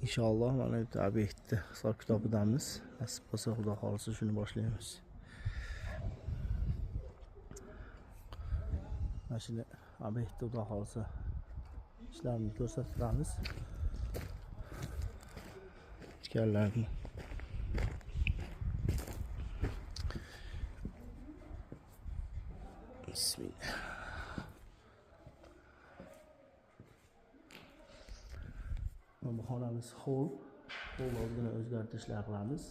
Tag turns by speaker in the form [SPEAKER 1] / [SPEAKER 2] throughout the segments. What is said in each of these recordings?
[SPEAKER 1] inshaalloh mana bu obyektda hisob kitobidamiz. Nasib bo'lsa, xudo xolisa shuni boshlaymiz. Mana shuni obyektda xudo xolisa ishlarni ko'rsatamiz. Ichkarilarni bismillah. Bu xonamiz hol ozgina o'zgartirishlar qilamiz.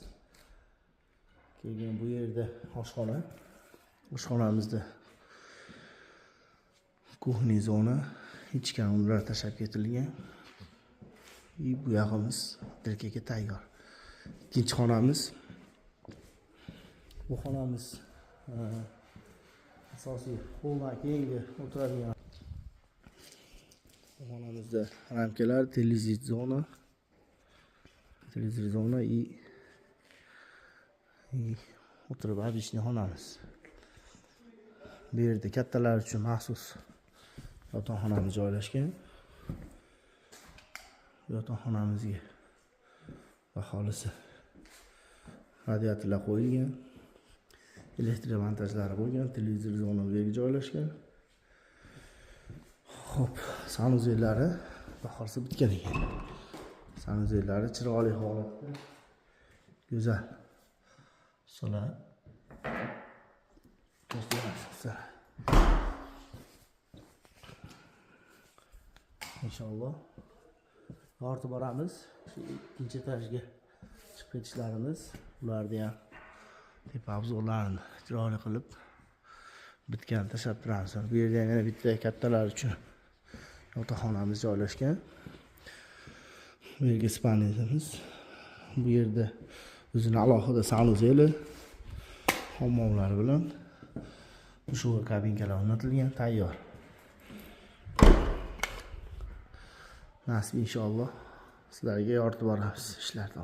[SPEAKER 1] Keyin bu yerda oshxona. Oshxonamizda kuxniy zona, ichki o'rinlar tashab ketilgan. Bu yog'imiz dirkaga tayyor. Ikkinchi xonamiz. Bu xonamiz asosiy holdan keyingi o'tiradigan. Bu xonamizda ramkalar, televizor zona и o'tirib abishni xonamiz. Bu yerda kattalar uchun maxsus yotoqxonamiz joylashgan. Yotoqxonamizga aholisi radiatorlar qo'yilgan, elektr montajlari bo'lgan, televizor zona bu yerga joylashgan. Xo'p, sanuzellari bahorsi bitgan ekan. Sanuzellari chiroyli holatda, go'zal. Solar inshaalloh ortib boramiz. Shu ikkinchi etajga chiqib ketishlarimiz, ularni ham tepa obzorlarini chiroyli qilib bitgan tashlab turamiz. Bu yerda yana bitta kattalar uchun yotoqxonamiz joylashgan. Bu yerga spaniyamiz. Bu yerda o'zini alohida sanuzeli, hammomlar bilan shu kabinkalar o'rnatilgan, tayyor. Nasib inshaalloh sizlarga yoritib boramiz ishlarni.